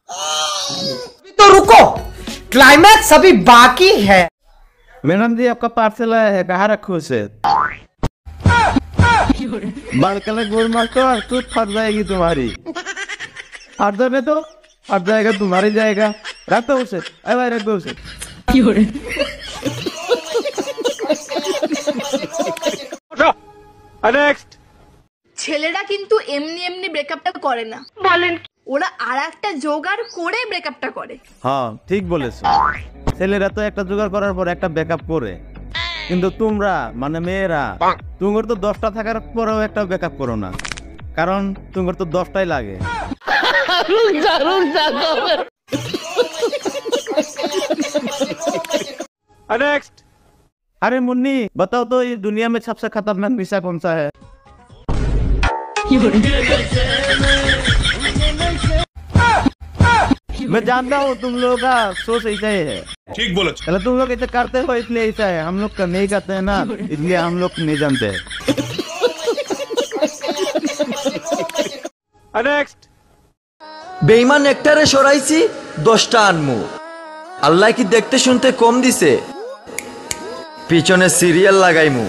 तो रुको, क्लाइमैक्स अभी बाकी है। मैडम जी आपका पार्सल है, कहाँ रखो उसे? बालकनी गोल मार तो तूत फट जाएगी तुम्हारी। हट दो तो हट जाएगा, तुम्हारी जाएगा। रख दो उसे, अरे भाई रख दो उसे। नेक्स्ट। ছেলেরা কিন্তু এমনি এমনি ব্রেকআপটা করে না, বলেন ওরা আরেকটা জোগাড় করে ব্রেকআপটা করে। হ্যাঁ ঠিক বলেছো, ছেলেরা তো একটা জোগাড় করার পর একটা ব্যাকআপ করে, কিন্তু তোমরা মানে মেয়েরা তোমার তো 10টা থাকার পরেও একটা ব্যাকআপ করো না, কারণ তোমার তো 10টাই লাগে। नेक्स्ट। अरे मुन्नी बताओ तो ये दुनिया में सबसे खतरनाक नशा कौन सा है? मैं जानता हूँ तुम लोगों का सोच ऐसा ही है। ठीक बोला। चलो तुम लोग ऐसे करते हो इसलिए ऐसा है, हम लोग का नहीं करते हैं ना, इसलिए हम लोग नहीं जानते। नेक्स्ट। বেঈমান একটারে সরাইছি 10টা আনমু। আল্লাহ কি দেখতে শুনতে কম দিছে? পিছনে সিরিয়াল লাগাইমু।